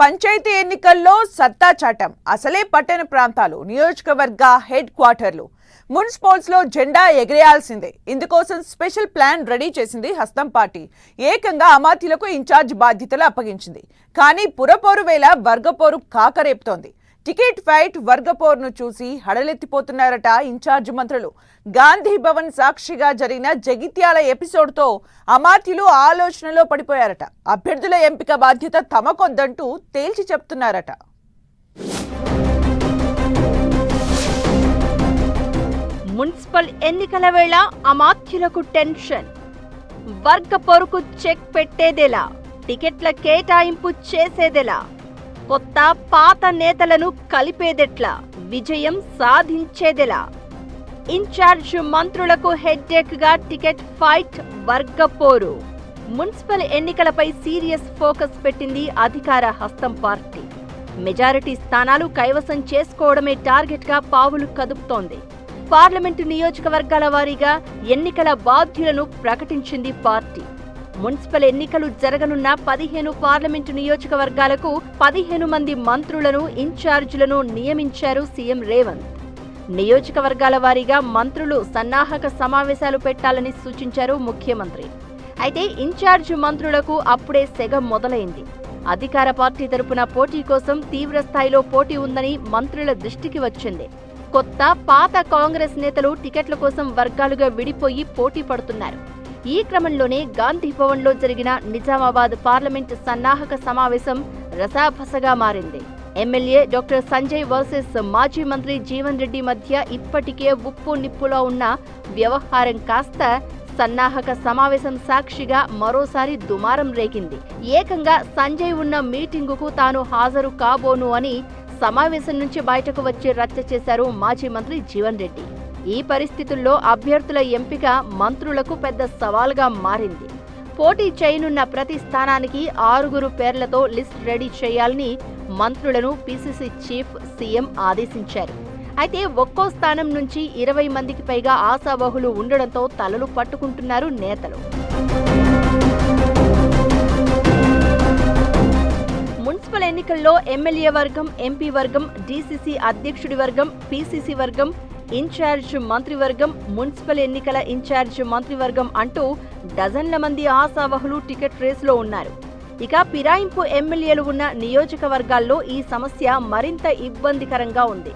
పంచాయతీ ఎన్నికల్లో సత్తా చాటం అసలే పట్టణ ప్రాంతాలు నియోజకవర్గ హెడ్ క్వార్టర్లు మున్సిపల్స్ లో జెండా ఎగరేయాల్సిందే. ఇందుకోసం స్పెషల్ ప్లాన్ రెడీ చేసింది హస్తం పార్టీ. ఏకంగా అమాత్యులకు ఇన్ఛార్జ్ బాధ్యతలు అప్పగించింది. కానీ పురపోరు వేళ వర్గపోరు కాకరేపుతోంది. టికెట్ ఫైట్ వర్గపోరును చూసి హడలెత్తిపోతున్నారట ఇన్ఛార్జ్ మంత్రులు. గాంధీ భవన్ సాక్షిగా జరిగిన జగిత్యాల ఎపిసోడ్తో అమాత్యులు ఆలోచనలో పడిపోయారట. అభ్యర్థుల ఎంపిక బాధ్యత తమకొద్దంటూ తేల్చి చెప్తున్నారట. మున్సిపల్ ఎన్నికల వేళ అమాత్యులకు టెన్షన్. వర్గ పొరుకు చెక్ పెట్టేదెలా, టికెట్ల కేటాయింపు చేసేదెలా, కొత్త పాత నేతలను కలిపేదెట్లా, విజయం సాధించేదెలా? ఇన్ఛార్జ్ మంత్రులకు హెడ్ఏక్ గా టికెట్ ఫైట్, వర్గ పోరు. మున్సిపల్ ఎన్నికలపై సీరియస్ ఫోకస్ పెట్టింది అధికార హస్తం పార్టీ. మెజారిటీ స్థానాలు కైవసం చేసుకోవడమే టార్గెట్ గా పావులు కదుపుతోంది. పార్లమెంటు నియోజకవర్గాల వారీగా ఎన్నికల బాధ్యులను ప్రకటించింది పార్టీ. మున్సిపల్ ఎన్నికలు జరగనున్న 15 పార్లమెంటు నియోజకవర్గాలకు 15 మంది మంత్రులను, ఇన్ఛార్జీలను నియమించారు సీఎం రేవంత్. నియోజకవర్గాల వారీగా మంత్రులు సన్నాహక సమావేశాలు పెట్టాలని సూచించారు ముఖ్యమంత్రి. అయితే ఇన్ఛార్జ్ మంత్రులకు అప్పుడే సెగ మొదలైంది. అధికార పార్టీ తరపున పోటీ కోసం తీవ్ర స్థాయిలో పోటీ ఉందని మంత్రుల దృష్టికి వచ్చింది. కొత్త పాత కాంగ్రెస్ నేతలు టికెట్ల కోసం వర్గాలుగా విడిపోయి పోటీ పడుతున్నారు. ఈ క్రమంలోనే గాంధీ భవన్ లో జరిగిన నిజామాబాద్ పార్లమెంట్ సన్నాహక సమావేశం రసాభసగా మారింది. ఎమ్మెల్యే డాక్టర్ సంజయ్ వర్సెస్ మాజీ మంత్రి జీవన్ రెడ్డి మధ్య ఇప్పటికే ఉప్పు నిప్పులో ఉన్న వ్యవహారం కాస్త సన్నాహక సమావేశం సాక్షిగా మరోసారి దుమారం రేగింది. ఏకంగా సంజయ్ ఉన్న మీటింగుకు తాను హాజరు కాబోను అని సమావేశం నుంచి బయటకు వచ్చి రచ్చ చేశారు మాజీ మంత్రి జీవన్ రెడ్డి. ఈ పరిస్థితుల్లో అభ్యర్థుల ఎంపిక మంత్రులకు పెద్ద సవాల్గా మారింది. పోటీ చేయనున్న ప్రతి స్థానానికి 6 పేర్లతో లిస్ట్ రెడీ చేయాలని మంత్రులను పీసీసీ చీఫ్ సీఎం ఆదేశించారు. అయితే ఒక్కో స్థానం నుంచి 20 మందికి పైగా ఆశావహులు ఉండడంతో తలలు పట్టుకుంటున్నారు నేతలు. మున్సిపల్ ఎన్నికల్లో ఎమ్మెల్యే వర్గం, ఎంపీ వర్గం, డీసీసీ అధ్యక్షుడి వర్గం, పీసీసీ వర్గం, ఇన్ఛార్జ్ మంత్రివర్గం, మున్సిపల్ ఎన్నికల ఇన్ఛార్జ్ మంత్రివర్గం అంటూ డజన్ల మంది ఆశావహులు టికెట్ రేసులో ఉన్నారు. ఇక ఫిరాయింపు ఎమ్మెల్యేలు ఉన్న నియోజకవర్గాల్లో ఈ సమస్య మరింత ఇబ్బందికరంగా ఉంది.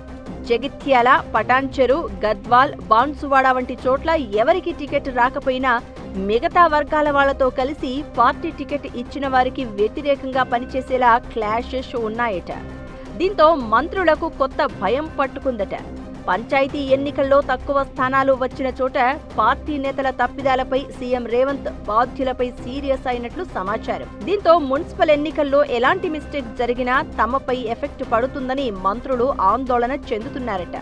జగిత్యాల, పటాన్చెరు, గద్వాల్, బాన్సువాడ వంటి చోట్ల ఎవరికి టికెట్ రాకపోయినా మిగతా వర్గాల వాళ్లతో కలిసి పార్టీ టికెట్ ఇచ్చిన వారికి వ్యతిరేకంగా పనిచేసేలా క్లాషెస్ ఉన్నాయట. దీంతో మంత్రులకు కొత్త భయం పట్టుకుందట. పంచాయతీ ఎన్నికల్లో తక్కువ స్థానాలు వచ్చిన చోట పార్టీ నేతల తప్పిదాలపై సీఎం రేవంత్ బాధ్యులపై సీరియస్ అయినట్లు సమాచారం. దీంతో మున్సిపల్ ఎన్నికల్లో ఎలాంటి మిస్టేక్ జరిగినా తమపై ఎఫెక్ట్ పడుతుందని మంత్రులు ఆందోళన చెందుతున్నారట.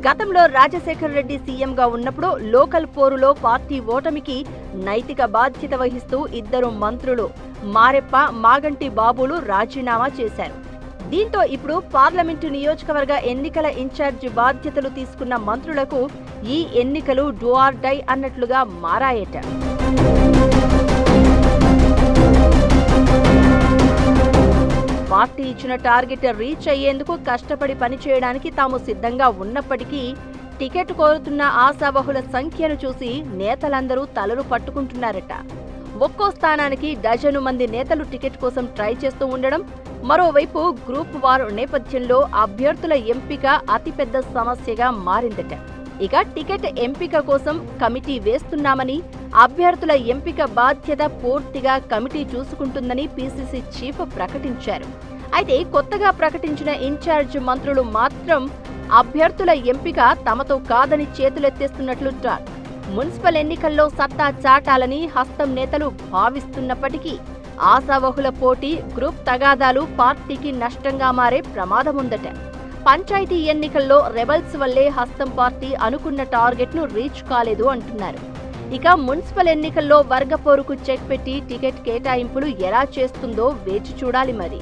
గతంలో రాజశేఖర్ రెడ్డి సీఎంగా ఉన్నప్పుడు లోకల్ పోరులో పార్టీ ఓటమికి నైతిక బాధ్యత వహిస్తూ 2 మంత్రులు మారెప్ప, మాగంటి బాబులు రాజీనామా చేశారు. దీంతో ఇప్పుడు పార్లమెంటు నియోజకవర్గ ఎన్నికల ఇన్ఛార్జి బాధ్యతలు తీసుకున్న మంత్రులకు ఈ ఎన్నికలు డూ ఆర్ డై అన్నట్లుగా మారాయట. పార్టీ ఇచ్చిన టార్గెట్ రీచ్ అయ్యేందుకు కష్టపడి పనిచేయడానికి తాము సిద్ధంగా ఉన్నప్పటికీ టికెట్ కోరుతున్న ఆశావహుల సంఖ్యను చూసి నేతలందరూ తలలు పట్టుకుంటున్నారట. ఒక్కో స్థానానికి డజను మంది నేతలు టికెట్ కోసం ట్రై చేస్తూ ఉండడం, మరోవైపు గ్రూప్ వార్ నేపథ్యంలో అభ్యర్థుల ఎంపిక అతిపెద్ద సమస్యగా మారిందట. ఇక టికెట్ ఎంపిక కోసం కమిటీ వేస్తున్నామని, అభ్యర్థుల ఎంపిక బాధ్యత పూర్తిగా కమిటీ చూసుకుంటుందని పీసీసీ చీఫ్ ప్రకటించారు. అయితే కొత్తగా ప్రకటించిన ఇన్ఛార్జ్ మంత్రులు మాత్రం అభ్యర్థుల ఎంపిక తమతో కాదని చేతులెత్తేస్తున్నట్లు టాక్. మున్సిపల్ ఎన్నికల్లో సత్తా చాటాలని హస్తం నేతలు భావిస్తున్నప్పటికీ ఆశావహుల పోటీ, గ్రూప్ తగాదాలు పార్టీకి నష్టంగా మారే ప్రమాదముందట. పంచాయతీ ఎన్నికల్లో రెబల్స్ వల్లే హస్తం పార్టీ అనుకున్న టార్గెట్ ను రీచ్ కాలేదు అంటున్నారు. ఇక మున్సిపల్ ఎన్నికల్లో వర్గ పోరుకు చెక్ పెట్టి టికెట్ కేటాయింపులు ఎలా చేస్తుందో వేచి చూడాలి మరి.